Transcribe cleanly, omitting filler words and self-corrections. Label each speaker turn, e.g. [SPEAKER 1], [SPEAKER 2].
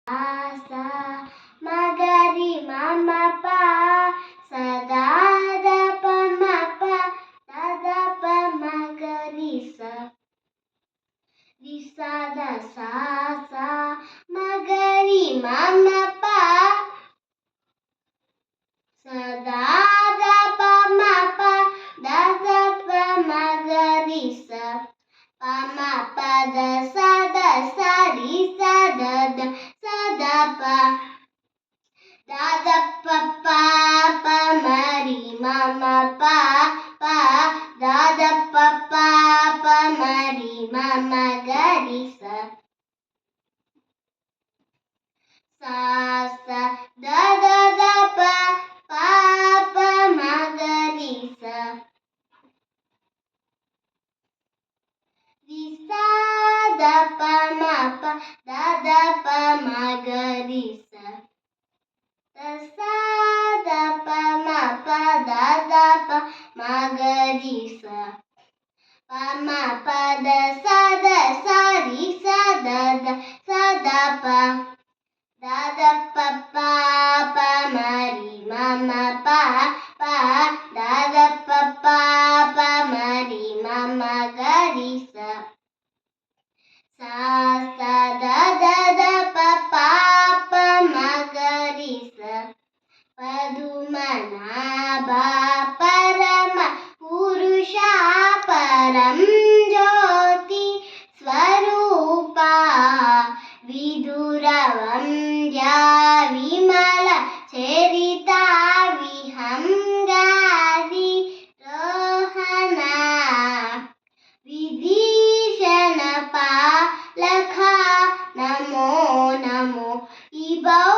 [SPEAKER 1] sa magari mama pa sada da pa ma pa da pa magari sa da sa magari mama pa sada da pa ma pa da pa magari sa pa ma pa da sa ri sa da pa pa pa mari mama pa da pa pa mari mama gari sa da pa pa magari sa da pa ma pa da pa magari sa da pa ma pa da pa magari sa pa ma pa da sa ri sa da pa pa pa mari mama pa da pa pa mari mama gari sa da pa pa magari sa ಪದುಮನಾಭಾ ಪರಮ ಪುರುಷ ಪರಂ ಜ್ಯೋತಿ ಸ್ವರೂಪ ವಿದುರ ವಂದ್ಯಾ ವಿಮಲ ಚರಿತ ವಿಹಂಗಾರಿ ರೋಹನ ವಿಭೀಷಣ ಪಾಲಕ ನಮೋ ನಮೋ ಇಬೌ